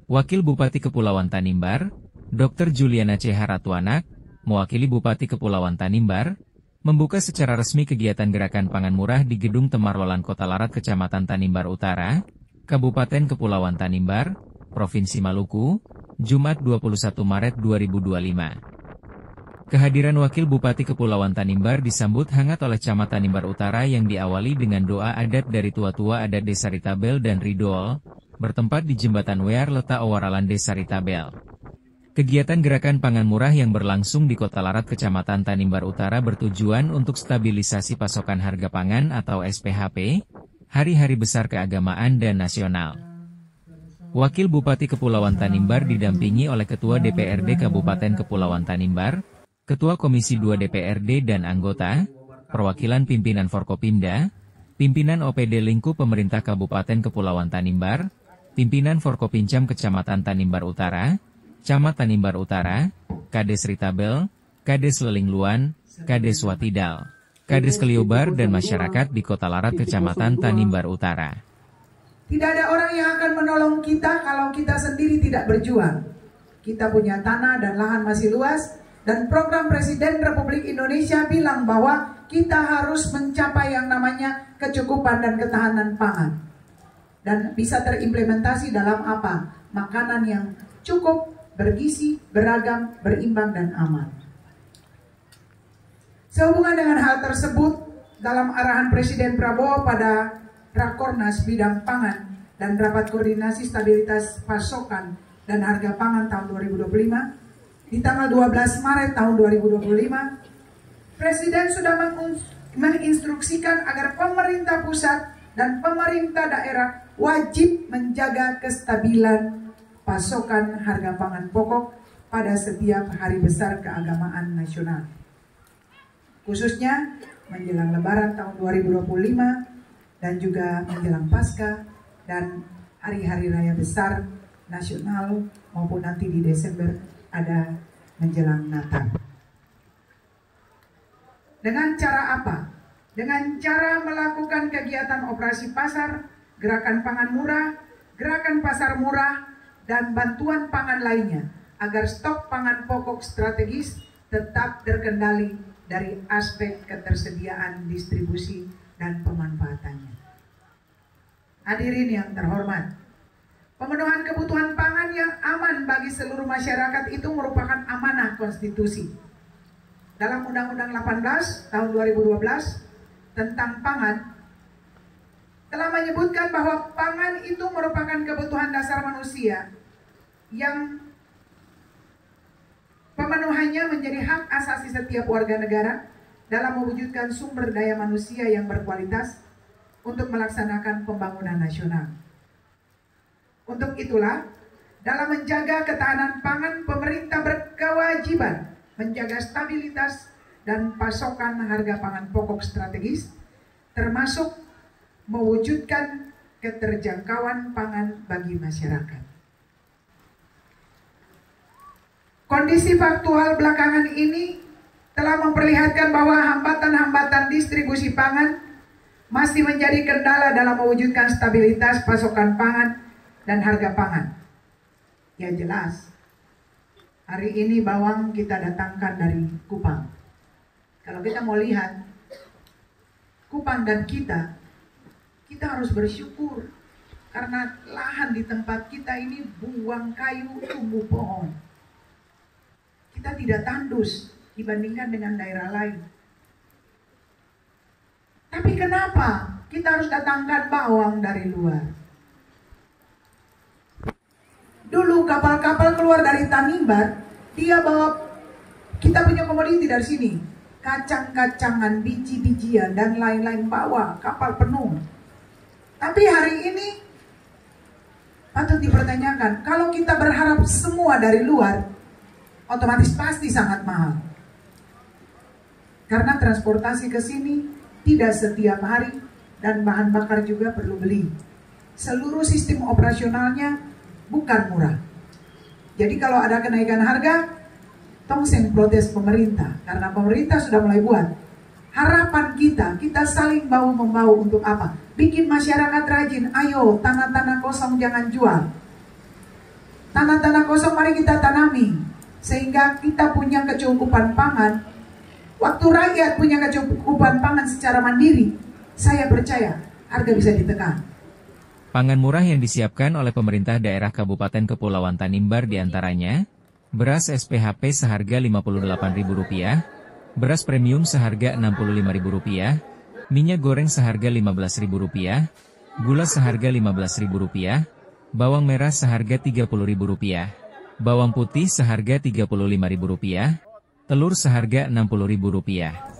Wakil Bupati Kepulauan Tanimbar, Dr. Juliana C. Haratwanak, mewakili Bupati Kepulauan Tanimbar, membuka secara resmi kegiatan Gerakan Pangan Murah di Gedung Temarlolan Kota Larat Kecamatan Tanimbar Utara, Kabupaten Kepulauan Tanimbar, Provinsi Maluku, Jumat 21 Maret 2025. Kehadiran Wakil Bupati Kepulauan Tanimbar disambut hangat oleh Camat Tanimbar Utara yang diawali dengan doa adat dari tua-tua adat Desa Ritabel dan Ridol, bertempat di Jembatan Wear letak Owaralan Desa Ritabel. Kegiatan Gerakan Pangan Murah yang berlangsung di Kota Larat Kecamatan Tanimbar Utara bertujuan untuk stabilisasi pasokan harga pangan atau SPHP, hari-hari besar keagamaan dan nasional. Wakil Bupati Kepulauan Tanimbar didampingi oleh Ketua DPRD Kabupaten Kepulauan Tanimbar, Ketua Komisi 2 DPRD dan anggota, perwakilan pimpinan Forkopimda, pimpinan OPD Lingkup Pemerintah Kabupaten Kepulauan Tanimbar, pimpinan Forkopincam Kecamatan Tanimbar Utara, Camat Tanimbar Utara, Kades Ritabel, Kades Lelingluan, Kades Watidal, Kades Keliobar dan masyarakat di Kota Larat Kecamatan Tanimbar Utara. Tidak ada orang yang akan menolong kita kalau kita sendiri tidak berjuang. Kita punya tanah dan lahan masih luas, dan program Presiden Republik Indonesia bilang bahwa kita harus mencapai yang namanya kecukupan dan ketahanan pangan. Dan bisa terimplementasi dalam apa? Makanan yang cukup, bergizi, beragam, berimbang, dan aman. Sehubungan dengan hal tersebut, dalam arahan Presiden Prabowo pada Rakornas Bidang Pangan dan Rapat Koordinasi Stabilitas Pasokan dan Harga Pangan tahun 2025, di tanggal 12 Maret tahun 2025, Presiden sudah menginstruksikan agar pemerintah pusat dan pemerintah daerah wajib menjaga kestabilan pasokan harga pangan pokok pada setiap hari besar keagamaan nasional. Khususnya menjelang Lebaran tahun 2025 dan juga menjelang Paskah dan hari-hari raya besar nasional maupun nanti di Desember ada menjelang Natal. Dengan cara apa? Dengan cara melakukan kegiatan operasi pasar, gerakan pangan murah, gerakan pasar murah, dan bantuan pangan lainnya, agar stok pangan pokok strategis tetap terkendali dari aspek ketersediaan, distribusi, dan pemanfaatannya. Hadirin yang terhormat, pemenuhan kebutuhan pangan yang aman bagi seluruh masyarakat itu merupakan amanah konstitusi. Dalam Undang-Undang 18 tahun 2012 tentang pangan, telah menyebutkan bahwa pangan itu merupakan kebutuhan dasar manusia yang pemenuhannya menjadi hak asasi setiap warga negara dalam mewujudkan sumber daya manusia yang berkualitas untuk melaksanakan pembangunan nasional. Untuk itulah, dalam menjaga ketahanan pangan, pemerintah berkewajiban menjaga stabilitas dan pasokan harga pangan pokok strategis, termasuk mewujudkan keterjangkauan pangan bagi masyarakat. Kondisi faktual belakangan ini telah memperlihatkan bahwa hambatan-hambatan distribusi pangan masih menjadi kendala dalam mewujudkan stabilitas pasokan pangan dan harga pangan. Ya jelas, hari ini bawang kita datangkan dari Kupang. Kalau kita mau lihat Kupang dan kita harus bersyukur karena lahan di tempat kita ini buang kayu, tumbuh pohon. Kita tidak tandus dibandingkan dengan daerah lain. Tapi kenapa kita harus datangkan bawang dari luar? Dulu kapal-kapal keluar dari Tanimbar, dia bawa, kita punya komoditi dari sini, kacang-kacangan, biji-bijian, dan lain-lain, bawa kapal penuh. Tapi hari ini patut dipertanyakan, kalau kita berharap semua dari luar, otomatis pasti sangat mahal. Karena transportasi ke sini tidak setiap hari dan bahan bakar juga perlu beli. Seluruh sistem operasionalnya bukan murah. Jadi kalau ada kenaikan harga, tongsen protes pemerintah, karena pemerintah sudah mulai buat. Harapan kita saling bahu-membahu untuk apa? Bikin masyarakat rajin, ayo tanah-tanah kosong jangan jual. Tanah-tanah kosong mari kita tanami, sehingga kita punya kecukupan pangan. Waktu rakyat punya kecukupan pangan secara mandiri, saya percaya harga bisa ditekan. Pangan murah yang disiapkan oleh pemerintah daerah Kabupaten Kepulauan Tanimbar diantaranya, beras SPHP seharga Rp58.000, beras premium seharga Rp65.000, minyak goreng seharga Rp15.000, gula seharga Rp15.000, bawang merah seharga Rp30.000, bawang putih seharga Rp35.000, telur seharga Rp60.000.